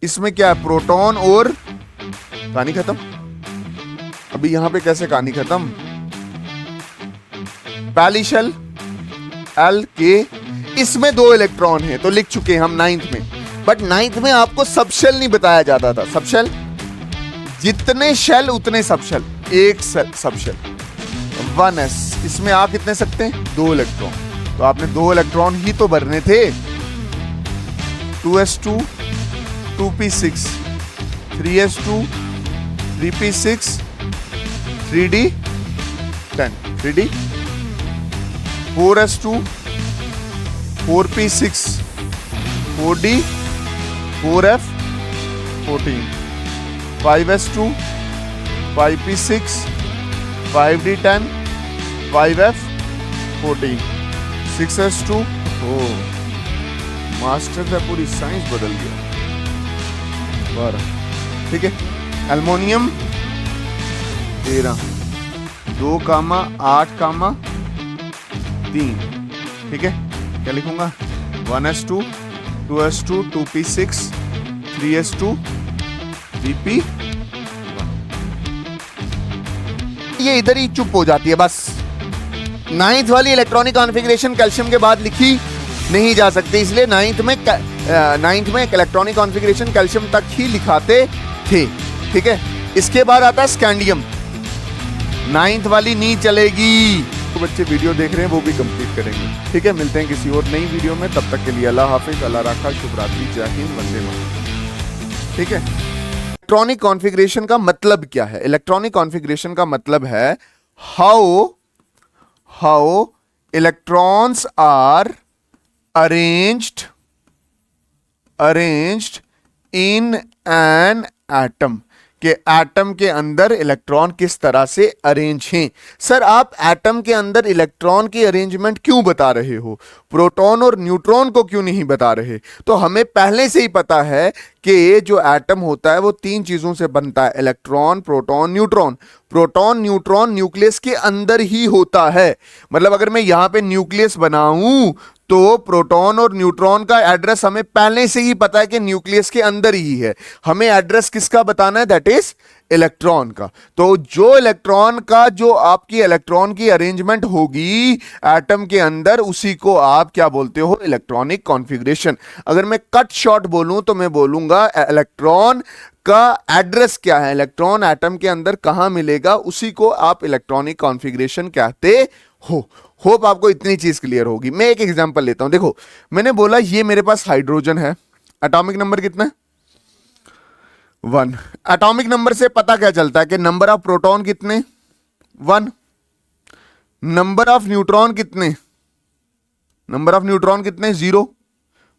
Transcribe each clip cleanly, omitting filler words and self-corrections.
इसमें क्या है, प्रोटॉन और, कहानी खत्म। अभी यहां पे कैसे कहानी खत्म, पहली शेल एल के, इसमें 2 इलेक्ट्रॉन है तो लिख चुके हैं हम 9th में। बट 9th में आपको सब शेल नहीं बताया जाता था। सब शेल, जितने शेल उतने सब शेल, एक सब शेल 1s, इसमें आ कितने सकते हैं, 2 इलेक्ट्रॉन। तो आपने 2 इलेक्ट्रॉन ही तो भरने थे। 2s2 2p6 3s2 3p6 3d10 3d 4s2 4p6 4d 4f 14 5s2 5p6 5d10 5f 14 6s2, master का पूरी साइंस बदल गया। 12, ठीक है। एल्युमिनियम 13 2 कामा 8 कामा 3, ठीक है। क्या लिखूंगा, 1s2 2s2 2p6 3s2 3p1। ये इधर ही चुप हो जाती है बस। 9th वाली इलेक्ट्रॉनिक कॉन्फ़िगरेशन कैल्शियम के बाद लिखी नहीं जा सकती, इसलिए 9th में इलेक्ट्रॉनिक कॉन्फ़िगरेशन कैल्शियम तक ही लिखाते थे, ठीक है। इसके बाद आता है स्कैंडियम। 9th वाली नहीं चलेगी। तो बच्चे वीडियो देख रहे हैं वो भी कंप्लीट करेंगे, ठीक है। मिलते हैं किसी और नई वीडियो में, तब तक के लिए अल्लाह हाफिज, अल्लाह रखा, शुभ रात्रि, जय हिंद, वंदे मातरम, ठीक है। इलेक्ट्रॉनिक कॉन्फ़िगरेशन का मतलब क्या है? इलेक्ट्रॉनिक कॉन्फ़िगरेशन का मतलब है how electrons are arranged in an atom, कि एटम के अंदर इलेक्ट्रॉन किस तरह से अरेंज हैं। सर आप एटम के अंदर इलेक्ट्रॉन की अरेंजमेंट क्यों बता रहे हो, प्रोटॉन और न्यूट्रॉन को क्यों नहीं बता रहे? तो हमें पहले से ही पता है कि जो एटम होता है वो 3 चीजों से बनता है, electron proton neutron. Proton neutron nucleus के अंदर ही होता है। मतलब अगर मैं यहां पे न्यूक्लियस बनाऊं तो प्रोटॉन और न्यूट्रॉन का एड्रेस हमें पहले से ही पता है कि न्यूक्लियस के अंदर ही है। हमें एड्रेस किसका बताना है, दैट इज इलेक्ट्रॉन का। तो जो इलेक्ट्रॉन का जो आपकी इलेक्ट्रॉन की अरेंजमेंट होगी एटम के अंदर, उसी को आप क्या बोलते हो, इलेक्ट्रॉनिक कॉन्फ़िगरेशन। अगर मैं कट शॉर्ट बोलूं तो मैं बोलूंगा इलेक्ट्रॉन का एड्रेस क्या है, इलेक्ट्रॉन एटम के अंदर कहां मिलेगा, उसी को आप इलेक्ट्रॉनिक कॉन्फ़िगरेशन कहते हो। होप आपको इतनी चीज क्लियर होगी। मैं एक एग्जांपल लेता हूं। देखो मैंने बोला ये मेरे पास हाइड्रोजन है, एटॉमिक नंबर कितना है, 1। एटॉमिक नंबर से पता क्या चलता है कि नंबर ऑफ प्रोटॉन कितने, 1। नंबर ऑफ न्यूट्रॉन कितने, 0।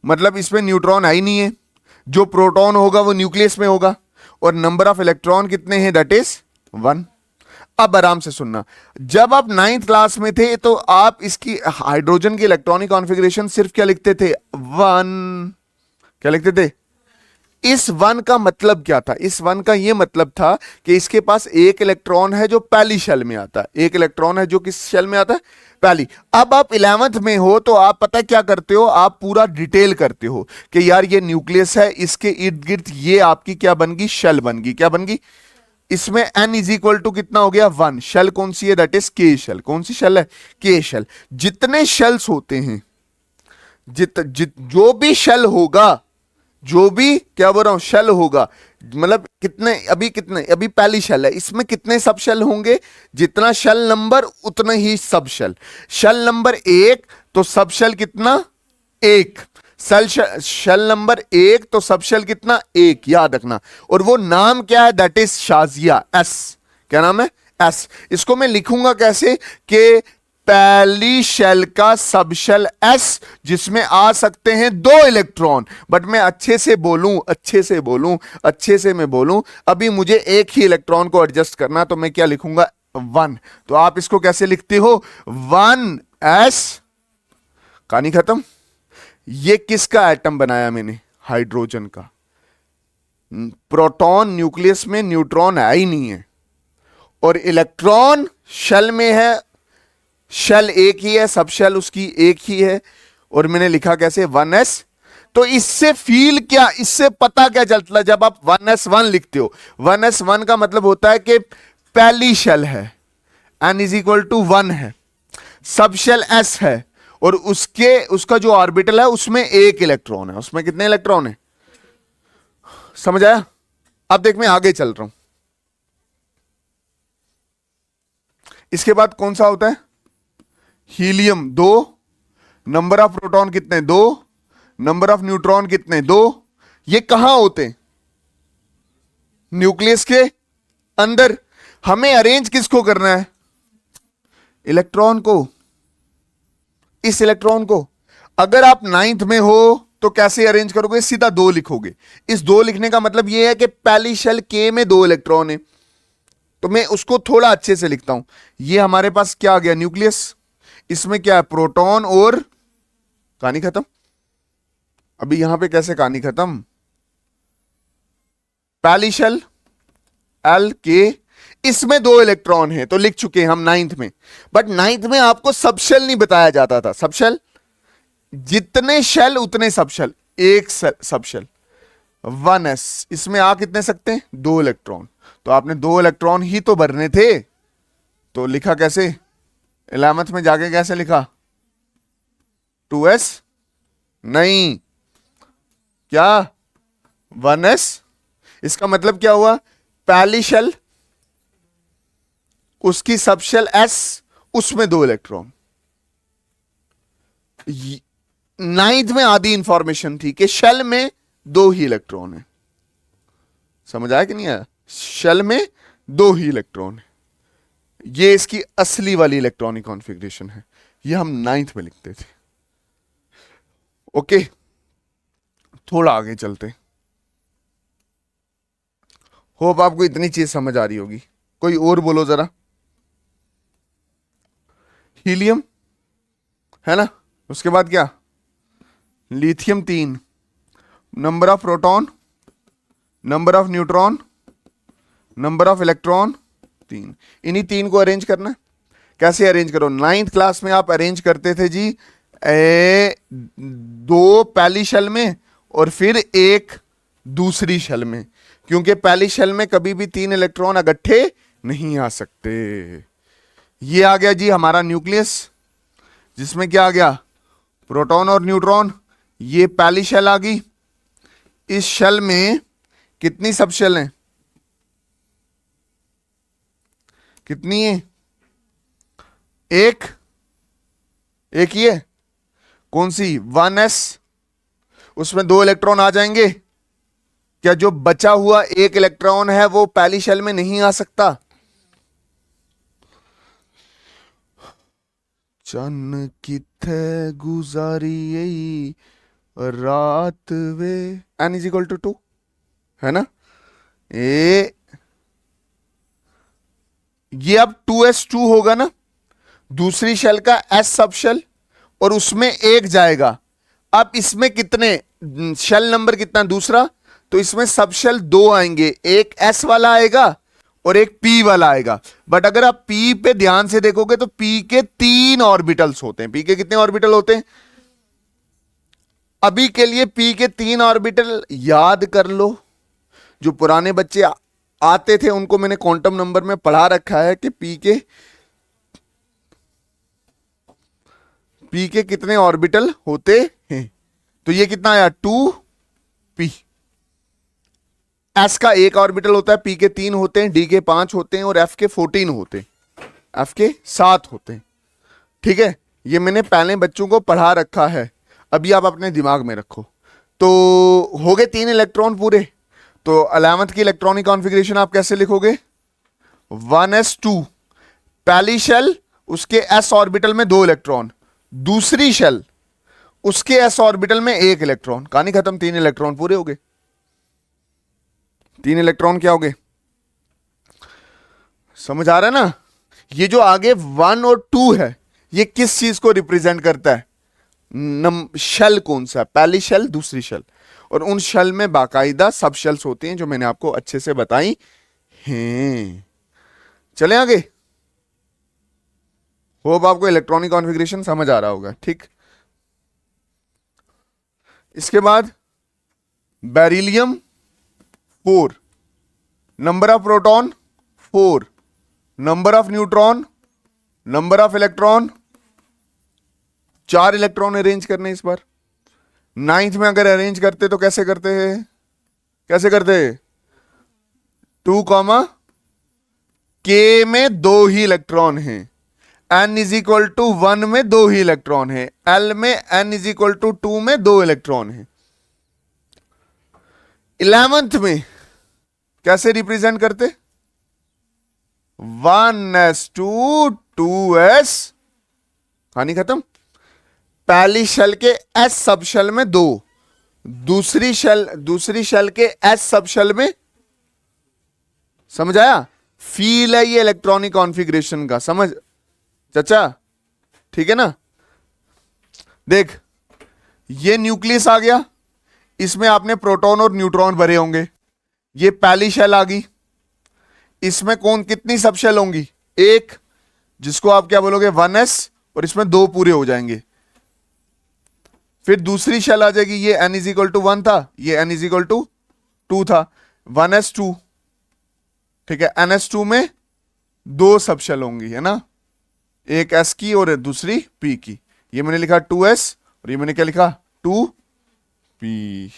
मतलब इसमें न्यूट्रॉन है ही नहीं है, जो प्रोटॉन होगा वो न्यूक्लियस में होगा। और नंबर ऑफ इलेक्ट्रॉन कितने हैं, दैट इज 1। अब आराम से सुनना, जब आप 9th क्लास में थे तो आप इसकी हाइड्रोजन की इलेक्ट्रॉनिक कॉन्फ़िगरेशन सिर्फ क्या लिखते थे, 1। क्या लिखते थे? इस 1 का मतलब क्या था? इस 1 का यह मतलब था कि इसके पास एक इलेक्ट्रॉन है जो पहली शेल में आता है, एक इलेक्ट्रॉन है जो किस शेल में आता है, पहली। अब आप 11th में हो तो आप पता है क्या करते हो, आप पूरा डिटेल करते हो कि यार ये न्यूक्लियस है, इसके इर्द गिर्द ये आपकी क्या बन गई, शेल बन गई। क्या बन गई? इसमें n इज इक्वल टू कितना हो गया, 1। शेल कौन सी है, दैट इज के शेल। कौन सी शेल है, के शेल। जितने शेल्स होते हैं, जो भी शेल होगा, जो भी क्या बोल रहा हूं, शेल होगा, मतलब कितने, अभी पहली शेल है, इसमें कितने सब शेल होंगे, जितना शेल नंबर उतना ही सब शेल। शेल नंबर 1 तो सब शेल कितना, 1। शेल नंबर 1 तो सब शेल कितना, 1, याद रखना। और वो नाम क्या है, दैट इज शाजिया, एस। क्या नाम है, एस। इसको मैं लिखूंगा कैसे कि पहली शेल का सब शेल एस, जिसमें आ सकते हैं 2 इलेक्ट्रॉन। बट मैं अच्छे से मैं बोलूं, अभी मुझे एक ही इलेक्ट्रॉन को एडजस्ट करना, तो मैं क्या लिखूंगा, 1। तो आप इसको कैसे लिखते हो, 1s। कहानी खत्म। ये किसका एटम बनाया मैंने, हाइड्रोजन का। प्रोटॉन न्यूक्लियस में, न्यूट्रॉन है ही नहीं है, और इलेक्ट्रॉन शेल में है। शेल एक ही है, सब शेल उसकी एक ही है, और मैंने लिखा कैसे, 1s। तो इससे फील क्या, इससे पता क्या चलता है जब आप 1s1 लिखते हो? 1s1 का मतलब होता है कि पहली शेल है, n इज इक्वल टू 1 है, सब शेल s है, और उसका जो ऑर्बिटल है उसमें एक इलेक्ट्रॉन है। उसमें कितने इलेक्ट्रॉन है? समझ आया? अब देख मैं आगे चल रहा हूं। इसके बाद कौन सा होता है? हीलियम 2। नंबर ऑफ प्रोटॉन कितने? 2। नंबर ऑफ न्यूट्रॉन कितने? 2। ये कहां होते हैं? न्यूक्लियस के अंदर। हमें अरेंज किसको करना है? इलेक्ट्रॉन को, इस इलेक्ट्रॉन को। अगर आप 9th में हो तो कैसे अरेंज करोगे? सीधा 2 लिखोगे। इस 2 लिखने का मतलब यह है कि पहली शेल के में 2 इलेक्ट्रॉन है, तो मैं उसको थोड़ा अच्छे से लिखता हूं। ये हमारे पास क्या आ गया? न्यूक्लियस। इसमें क्या है? प्रोटॉन और, कहानी खत्म। अभी यहां पे कैसे कहानी खत्म? पहली शेल एल के, इसमें 2 इलेक्ट्रॉन है, तो लिख चुके हैं हम 9th में। बट 9th में आपको सब शेल नहीं बताया जाता था। सब शेल, जितने शेल उतने सब शेल। एक सब शेल 1s, इसमें आ कितने सकते हैं? 2 इलेक्ट्रॉन। तो आपने 2 इलेक्ट्रॉन ही तो भरने थे, तो लिखा कैसे? 11th में जाके कैसे लिखा? 2s नहीं, क्या? 1s। इसका मतलब क्या हुआ? पहली शेल, उसकी सब शेल s, उसमें 2 इलेक्ट्रॉन। 9th में आधी इंफॉर्मेशन थी कि शेल में 2 ही इलेक्ट्रॉन है। समझ आया कि नहीं आया? शेल में 2 ही इलेक्ट्रॉन है। ये इसकी असली वाली इलेक्ट्रॉनिक कॉन्फ़िगरेशन है। ये हम 9th में लिखते थे। ओके, थोड़ा आगे चलते। होप आपको इतनी चीज समझ आ रही होगी। कोई और बोलो जरा। हीलियम है ना, उसके बाद क्या? Lithium 3। Number of proton, number of neutron, number of electron 3। इन्हीं 3 को अरेंज करना है। कैसे अरेंज करो? 9th क्लास में आप अरेंज करते थे जी 2 पहली शेल में और फिर 1 दूसरी शेल में, क्योंकि पहली शेल में कभी भी 3 इलेक्ट्रॉन इकट्ठे नहीं आ सकते। ये आ गया जी हमारा न्यूक्लियस, जिसमें क्या आ गया? प्रोटॉन और न्यूट्रॉन। ये पहली शेल आ गई। इस शेल में कितनी सब शेल हैं? कितनी है? एक ही है। कौन सी? 1s। उसमें 2 इलेक्ट्रॉन आ जाएंगे। क्या जो बचा हुआ 1 इलेक्ट्रॉन है वो पहली शेल में नहीं आ सकता? चन्न किथे गुजारी रात वे, n इज इक्वल टू 2 है ना। ये अब 2s2 होगा ना, दूसरी शेल का s सब शेल, और उसमें 1 जाएगा। अब इसमें कितने शेल नंबर कितना? दूसरा, तो इसमें सब शेल 2 आएंगे। एक s वाला आएगा और एक p वाला आएगा। बट अगर आप p पे ध्यान से देखोगे तो p के 3 ऑर्बिटल्स होते हैं। p के कितने ऑर्बिटल होते हैं? अभी के लिए p के 3 ऑर्बिटल याद कर लो। जो पुराने बच्चे आते थे उनको मैंने क्वांटम नंबर में पढ़ा रखा है कि p के कितने ऑर्बिटल होते हैं। तो ये कितना आया? 2p। s का 1 ऑर्बिटल होता है, p के 3 होते हैं, d के 5 होते हैं और f के 14 होते हैं, f के 7 होते हैं। ठीक है, ये मैंने पहले बच्चों को पढ़ा रखा है, अभी आप अपने दिमाग में रखो। तो हो गए 3 इलेक्ट्रॉन पूरे। तो 11th की इलेक्ट्रॉनिक कॉन्फ़िगरेशन आप कैसे लिखोगे? 1s2, पहली शेल उसके s ऑर्बिटल में 2 इलेक्ट्रॉन, दूसरी शेल उसके s ऑर्बिटल में 1 इलेक्ट्रॉन। कहानी खत्म। 3 इलेक्ट्रॉन पूरे हो गए। 3 इलेक्ट्रॉन क्या हो गए? समझ आ रहा है ना? ये जो आगे 1 और 2 है, ये किस चीज को रिप्रेजेंट करता है? शेल कौन सा? पहली शेल, दूसरी शेल, और उन शेल में बाकायदा सब शेल्स होते हैं जो मैंने आपको अच्छे से बताई हैं। चलें आगे। होप आपको इलेक्ट्रॉनिक कॉन्फ़िगरेशन समझ आ रहा होगा। ठीक, इसके बाद beryllium 4, number of proton 4, number of neutron, number of electron, 4 electron arrange करने इस बार। 9th में अगर अरेंज करते तो कैसे करते हैं, कैसे करते हैं? 2 कॉमा के में 2 ही इलेक्ट्रॉन हैं, n इज इक्वल टू 1 में 2 ही इलेक्ट्रॉन है, l में n इज इक्वल टू 2 में 2 इलेक्ट्रॉन है। 11th में कैसे रिप्रेजेंट करते? 1s2 2s, कहानी खत्म। पहली शेल के s सब शेल में 2, दूसरी शेल के s सब शेल में, समझ आया? फील है ये इलेक्ट्रॉनिक कॉन्फ़िगरेशन का, समझ चाचा? ठीक है ना? देख, ये न्यूक्लियस आ गया, इसमें आपने प्रोटॉन और न्यूट्रॉन भरे होंगे। ये पहली शेल आ गई, इसमें कौन कितनी सब शेल होंगी? एक, जिसको आप क्या बोलोगे 1s, और इसमें 2 पूरे हो जाएंगे। फिर दूसरी शेल आ जाएगी, ये n इज इक्वल टू 1 था, ये n इज इक्वल टू 2 था, 1s2, ठीक है। ns2 में 2 सब शेल होंगी, है ना, एक s की और दूसरी p की। ये मैंने लिखा 2s और ये मैंने क्या लिखा 2p।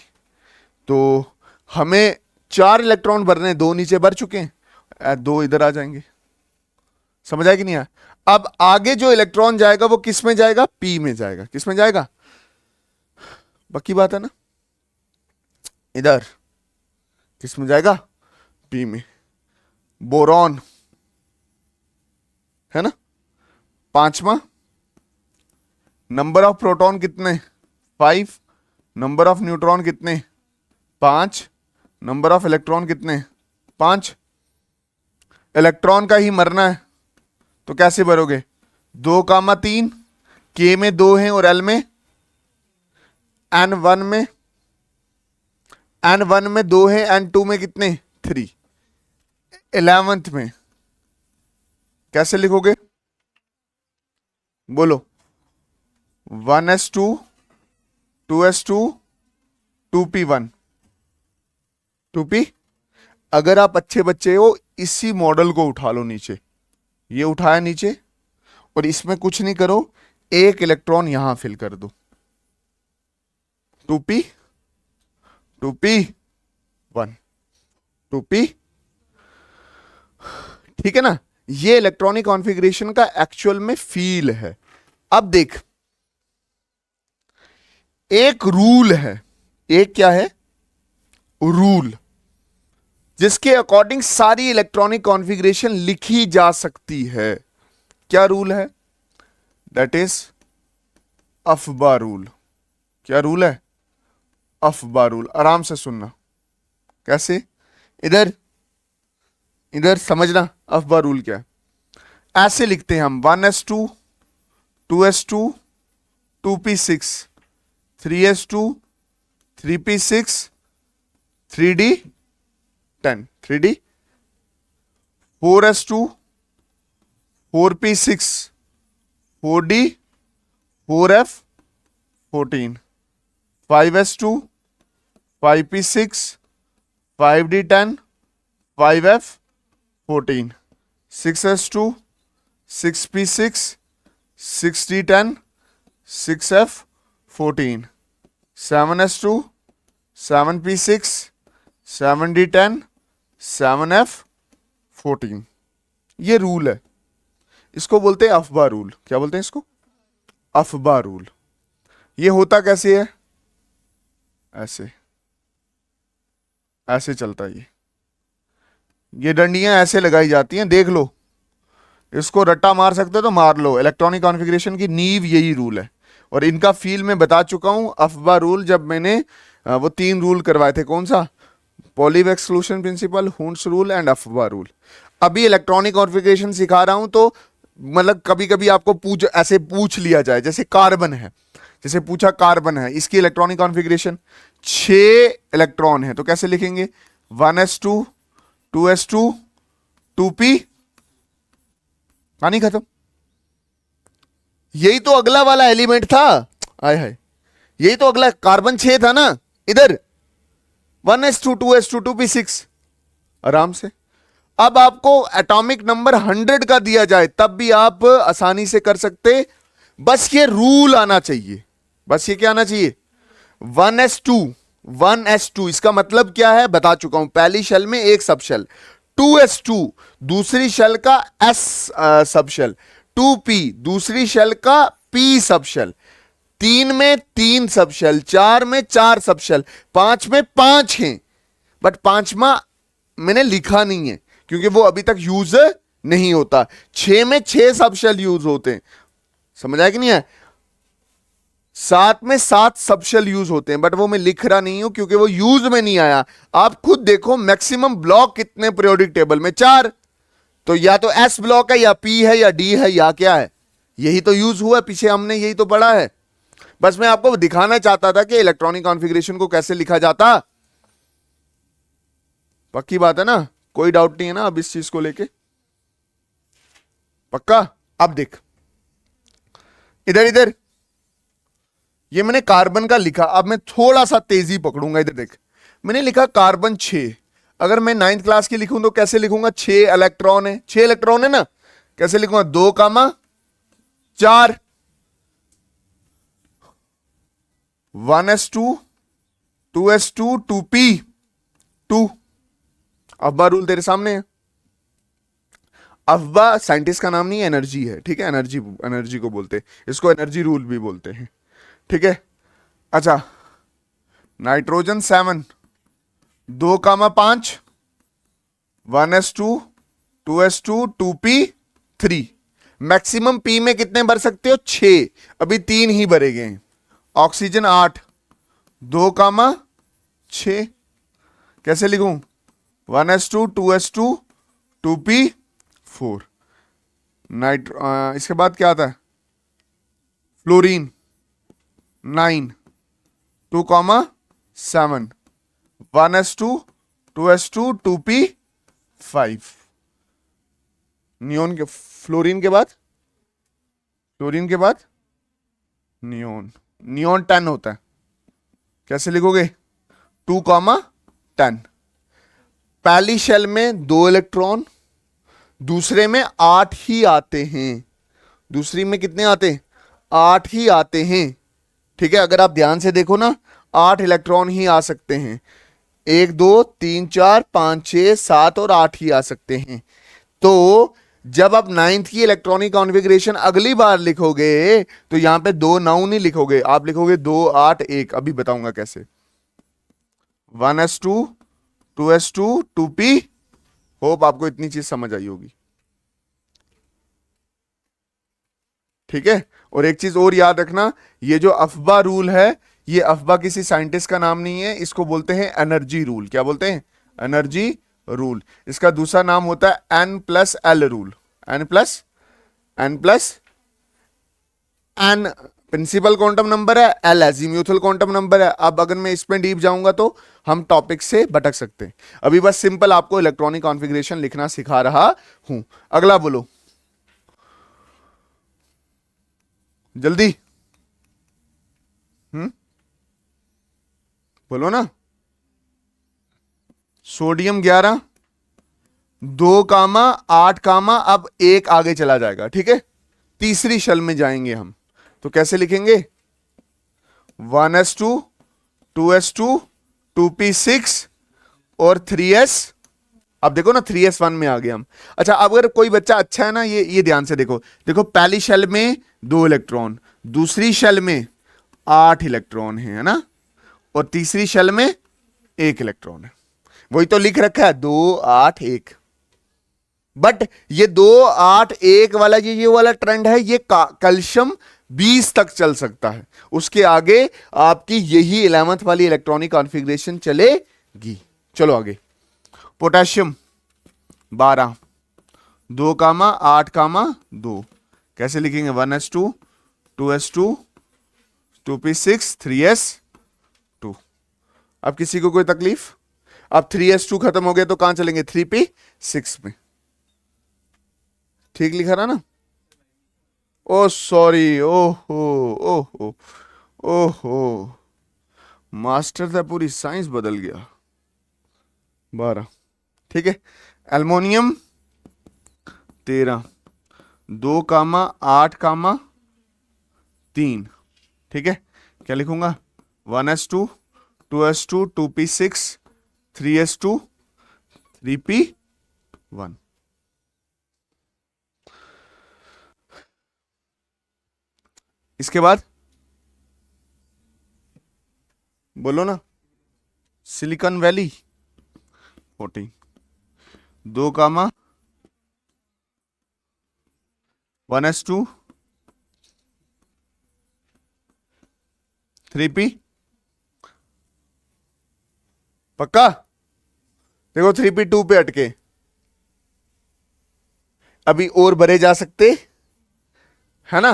तो हमें 4 इलेक्ट्रॉन भरने, 2 नीचे भर चुके हैं, 2 इधर आ जाएंगे। समझ आया कि नहीं आया? अब आगे जो इलेक्ट्रॉन जाएगा वो किस में जाएगा? p में जाएगा। किस में जाएगा? पक्की बात है ना? इधर किस में जाएगा? p में। बोरॉन है ना, 5वां। नंबर ऑफ प्रोटॉन कितने? 5। नंबर ऑफ न्यूट्रॉन कितने? 5। नंबर ऑफ इलेक्ट्रॉन कितने? 5। इलेक्ट्रॉन का ही मरना है तो कैसे भरोगे? 2 कामा 3, के में 2 हैं और एल में n1 में 2 है, n2 में कितने? 3। 11th में कैसे लिखोगे? बोलो। 1s2 2s2 2p1 2p। अगर आप अच्छे बच्चे हो, इसी मॉडल को उठा लो नीचे, ये उठाया नीचे, और इसमें कुछ नहीं करो, एक इलेक्ट्रॉन यहां फिल कर दो, 2p 2p1 2p। ठीक है ना? ये इलेक्ट्रॉनिक कॉन्फ़िगरेशन का एक्चुअल में फील है। अब देख, एक रूल है, एक क्या है? रूल, जिसके अकॉर्डिंग सारी इलेक्ट्रॉनिक कॉन्फ़िगरेशन लिखी जा सकती है। क्या रूल है? That is Aufbau rule. क्या रूल है? Aufbau rule. आराम से सुनना। कैसे? इधर इधर समझना अफबा रूल क्या है। ऐसे लिखते हैं हम 1s2 2s2 2p6 3s2 3p6 3d10 3d 4s2 4p6 4d 4f14 5s2 5p6 5d10 5f14 6s2 6p6 6d10 6f14 7s2 7p6 7d10 7f14। ये रूल है, इसको बोलते हैं अफबा रूल। क्या बोलते हैं इसको? अफबा रूल। ये होता कैसे है? ऐसे ऐसे चलता है ये डंडियां ऐसे लगाई जाती हैं, देख लो। इसको रट्टा मार सकते हो तो मार लो। इलेक्ट्रॉनिक कॉन्फ़िगरेशन की नींव यही रूल है, और इनका फील में बता चुका हूं। अफबा रूल जब मैंने वो 3 रूल करवाए थे, कौन सा? Pauli exclusion principle, Hund's rule and Aufbau rule. अभी इलेक्ट्रॉनिक कॉन्फ़िगरेशन सिखा रहा हूं, तो मतलब कभी कभी आपको ऐसे पूछ लिया जाए, जैसे कार्बन है, जैसे पूछा कार्बन है, इसकी इलेक्ट्रॉनिक कॉन्फ़िगरेशन 6 इलेक्ट्रॉन है, तो कैसे लिखेंगे? 1s2 2s2 2p, कहानी खत्म। यही तो अगला वाला एलिमेंट था। आय हाय, यही तो अगला कार्बन 6 था ना, इधर 1s2 2s2 2p6 आराम से। अब आपको एटॉमिक नंबर 100 का दिया जाए तब भी आप आसानी से कर सकते, बस ये रूल आना चाहिए। बस ये क्या आना चाहिए, 1s2 1s2 इसका मतलब क्या है बता चुका हूं, पहली शेल में एक सब शेल, 2s2 दूसरी शेल का s सब शेल, 2p दूसरी शेल का p सब शेल, 3 में 3 सब शेल, 4 में 4 सब शेल, 5 में 5 हैं, बट 5वां मैंने लिखा नहीं है क्योंकि वो अभी तक यूज नहीं होता। 6 में 6 सब शेल यूज होते हैं, समझ आया कि नहीं है। 7 में 7 सब शेल यूज होते हैं, बट वो मैं लिख रहा नहीं हूं क्योंकि वो यूज में नहीं आया। आप खुद देखो मैक्सिमम ब्लॉक कितने पीरियोडिक टेबल में, 4, तो या तो एस ब्लॉक है या पी है या डी है या क्या है, यही तो यूज हुआ है, पीछे हमने यही तो पढ़ा है। बस मैं आपको दिखाना चाहता था कि इलेक्ट्रॉनिक कॉन्फ़िगरेशन को कैसे लिखा जाता। पक्की बात है ना, कोई डाउट नहीं है ना अब इस चीज को लेके, पक्का। अब देख इधर इधर, ये मैंने कार्बन का लिखा, अब मैं थोड़ा सा तेजी पकड़ूंगा। इधर देख, मैंने लिखा कार्बन 6, अगर मैं 9th क्लास की लिखूं तो कैसे लिखूंगा, 6 इलेक्ट्रॉन है, 6 इलेक्ट्रॉन है ना, कैसे लिखूंगा, 2,4 1s2 2s2 2p2। अफबा रूल तेरे सामने है। अफबा साइंटिस्ट का नाम नहीं है, एनर्जी है, ठीक है, एनर्जी, एनर्जी को बोलते हैं, इसको एनर्जी रूल भी बोलते हैं, ठीक है। अच्छा, nitrogen 7 2,5 1s2 2s2 2p3। Maximum p में कितने भर सकते हो, 6, अभी 3 ही भरे गए हैं। ऑक्सीजन 8 2,6, कैसे लिखूं, 1s2 2s2 2p4। इसके बाद क्या आता है, fluorine 9 2,7 1s2 2s2 2p5। Neon के, फ्लोरीन के बाद, फ्लोरीन के बाद नियोन, नियोन 10 होता है, कैसे लिखोगे, 2,10। पहली शेल में 2 इलेक्ट्रॉन, दूसरे में 8 ही आते हैं, दूसरी में कितने आते हैं, 8 ही आते हैं, ठीक है। अगर आप ध्यान से देखो ना, 8 इलेक्ट्रॉन ही आ सकते हैं, 1 2 3 4 5 6 7 और 8 ही आ सकते हैं। तो जब आप 9th की इलेक्ट्रॉनिक कॉन्फ़िगरेशन अगली बार लिखोगे तो यहां पे 2 9 नहीं लिखोगे, आप लिखोगे 2 8 1। अभी बताऊंगा कैसे, 1s2 2s2 2p। होप आपको इतनी चीज समझ आई होगी, ठीक है। और एक चीज और याद रखना, ये जो अफबा रूल है, ये अफबा किसी साइंटिस्ट का नाम नहीं है, इसको बोलते हैं एनर्जी रूल। क्या बोलते हैं, एनर्जी रूल। इसका दूसरा नाम होता है N+L rule, N+N+N principal quantum number है, L अज़ीमुथल क्वांटम नंबर है। अब अगर मैं इसमें डीप जाऊंगा तो हम टॉपिक से भटक सकते हैं, अभी बस सिंपल आपको इलेक्ट्रॉनिक कॉन्फ़िगरेशन लिखना सिखा रहा हूं। अगला बोलो जल्दी, बोलो ना। सोडियम 11 2,8, अब 1 आगे चला जाएगा, ठीक है। तीसरी शेल में जाएंगे हम, तो कैसे लिखेंगे, 1s2 2s2 2p6 और 3s। अब देखो ना 3s1 में आ गए हम। अच्छा, अब अगर कोई बच्चा अच्छा है ना, ये ध्यान से देखो, देखो पहली शेल में 2 इलेक्ट्रॉन, दूसरी शेल में 8 इलेक्ट्रॉन है ना, और तीसरी शेल में 1 इलेक्ट्रॉन है। वही तो लिख रखा है 2 8 1, बट ये 2 8 1 वाला ये वाला ट्रेंड है, ये कैल्शियम 20 तक चल सकता है, उसके आगे आपकी यही 11th वाली इलेक्ट्रॉनिक कॉन्फ़िगरेशन चलेगी। चलो आगे, पोटेशियम 12 2,8, 2, कैसे लिखेंगे, 1s2 2s2 2p6 3s2। अब किसी को कोई तकलीफ, अब 3s2 खत्म हो गया तो कहां चलेंगे, 3p6 में, ठीक लिखा रहा ना। ओ सॉरी, ओहो ओहो ओहो, मास्टर था, पूरी साइंस बदल गया। 12, ठीक है। एल्युमिनियम 13, 2, 8, 3, ठीक है। क्या लिखूंगा? 1s2, 2s2, 2p6, 3s2, 3p1। इसके बाद बोलो ना, सिलिकॉन वैली 14, 2, 1s2, 3p, पक्का? देखो 3p2 पे अटके, अभी और भरे जा सकते है ना?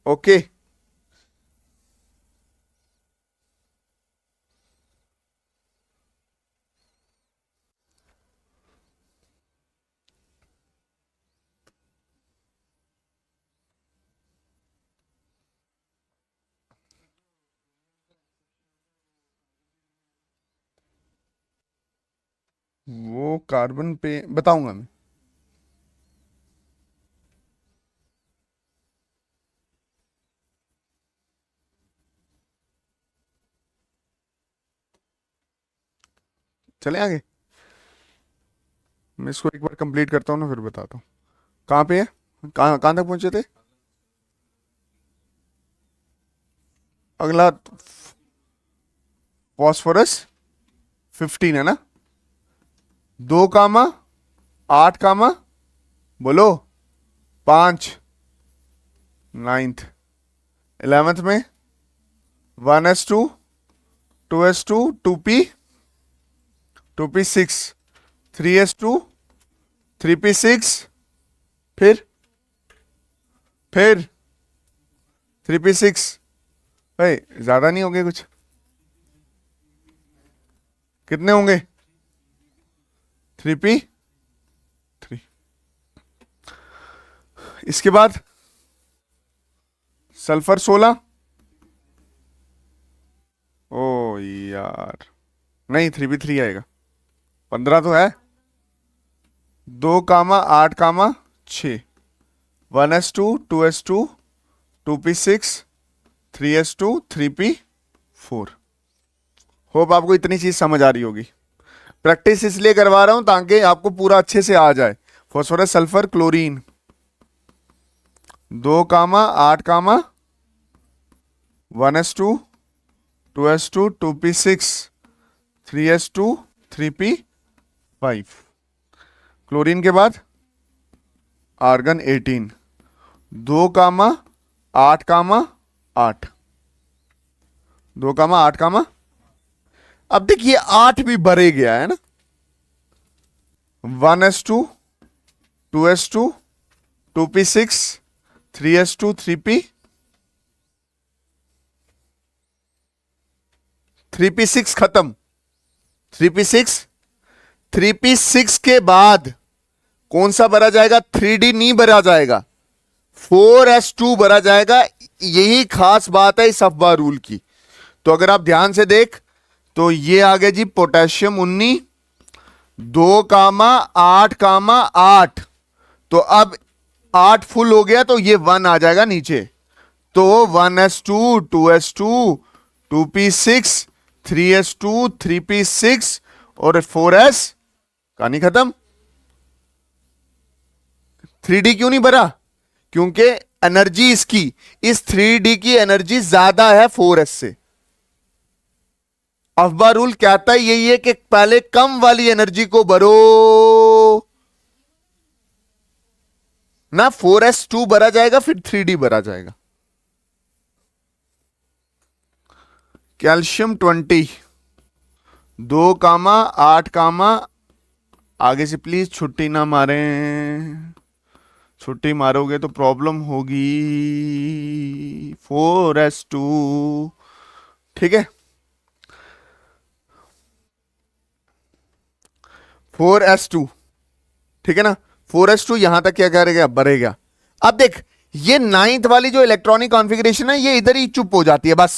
ओके, वो कार्बन पे बताऊंगा मैं। चले आगे, मैं इसको एक बार कंप्लीट करता हूँ ना, फिर बताता हूँ। कहाँ पे है? कहाँ तक पहुंचे थे? अगला फॉस्फोरस 15 है ना? 2, 8, बोलो 5, 9th, 11th में 1s2, 2s2, 2p6, 3s2, 3p6, फिर 3p6। भाई ज्यादा नहीं होंगे कुछ? कितने होंगे? 3p3। इसके बाद सल्फर 16। ओ यार, नहीं 3p3 आएगा, 15 तो है। 2, 8, 6, 1s2, 2s2, 2p6, 3s2, 3p4। Hope आपको इतनी चीज समझ आ रही होगी। प्रैक्टिस इसलिए करवा रहा हूं ताकि आपको पूरा अच्छे से आ जाए। Phosphorus, sulphur, chlorine 2, 8, 1s2, 2s2, 2p6, 3s2, 3p5। Chlorine के बाद आर्गन 18, 2, 8, 8, 2, 8, अब देखिए 8 भी भरे गया है ना। 1s2, 2s2, 2p6, 3s2, 3p6 खत्म। 3p6, 3p6 के बाद कौन सा भरा जाएगा? 3d नहीं भरा जाएगा, 4s2 भरा जाएगा। यही खास बात है इस अफवाह रूल की। तो अगर आप ध्यान से देख तो ये आ गया जी पोटेशियम 19, 2, 8, 8। तो अब 8 फुल हो गया तो ये 1 आ जाएगा नीचे। तो 1s2, 2s2, 2p6, 3s2, 3p6 और 4s। कहानी खत्म। 3d क्यों नहीं भरा? क्योंकि एनर्जी इसकी, इस 3d की एनर्जी ज्यादा है 4s से। अफबा रूल कहता है यही है कि पहले कम वाली एनर्जी को भरो ना। 4s2 भरा जाएगा, फिर 3d भरा जाएगा। कैल्शियम 20, 2, 8, आगे से प्लीज छुट्टी ना मारें, छुट्टी मारोगे तो प्रॉब्लम होगी। 4s2, ठीक है। 4s2, ठीक है ना। 4s2 यहां तक क्या करेगा? बढ़ेगा। अब देख ये 9th वाली जो इलेक्ट्रॉनिक कॉन्फ़िगरेशन है ये इधर ही चुप हो जाती है बस।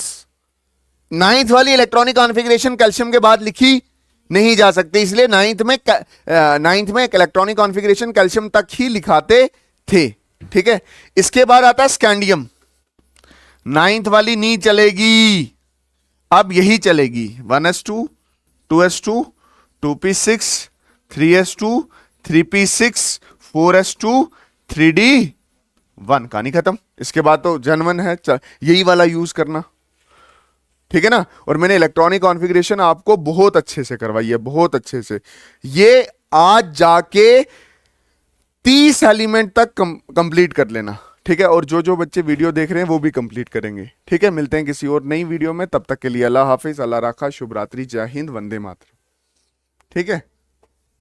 9th वाली इलेक्ट्रॉनिक कॉन्फ़िगरेशन कैल्शियम के बाद लिखी नहीं जा सकती, इसलिए 9th में इलेक्ट्रॉनिक कॉन्फ़िगरेशन कैल्शियम तक ही लिखाते थे। ठीक है, इसके बाद आता है स्कैंडियम। 9th वाली नहीं चलेगी, अब यही चलेगी 1s2 2s2 2p6 3s2 3p6 4s2 3d1, कहानी खत्म। इसके बाद तो जनवन है, यही वाला यूज करना। ठीक है ना। और मैंने इलेक्ट्रॉनिक कॉन्फ़िगरेशन आपको बहुत अच्छे से करवाई है, बहुत अच्छे से। ये आज जाके 30 एलिमेंट तक कंप्लीट कर लेना। ठीक है, और जो जो बच्चे वीडियो देख रहे हैं वो भी कंप्लीट करेंगे। ठीक है, मिलते हैं किसी और नई वीडियो में, तब तक के लिए अल्लाह हाफिज, अल्लाह राखा, शुभ रात्रि, जय हिंद, वंदे मातरम। ठीक है।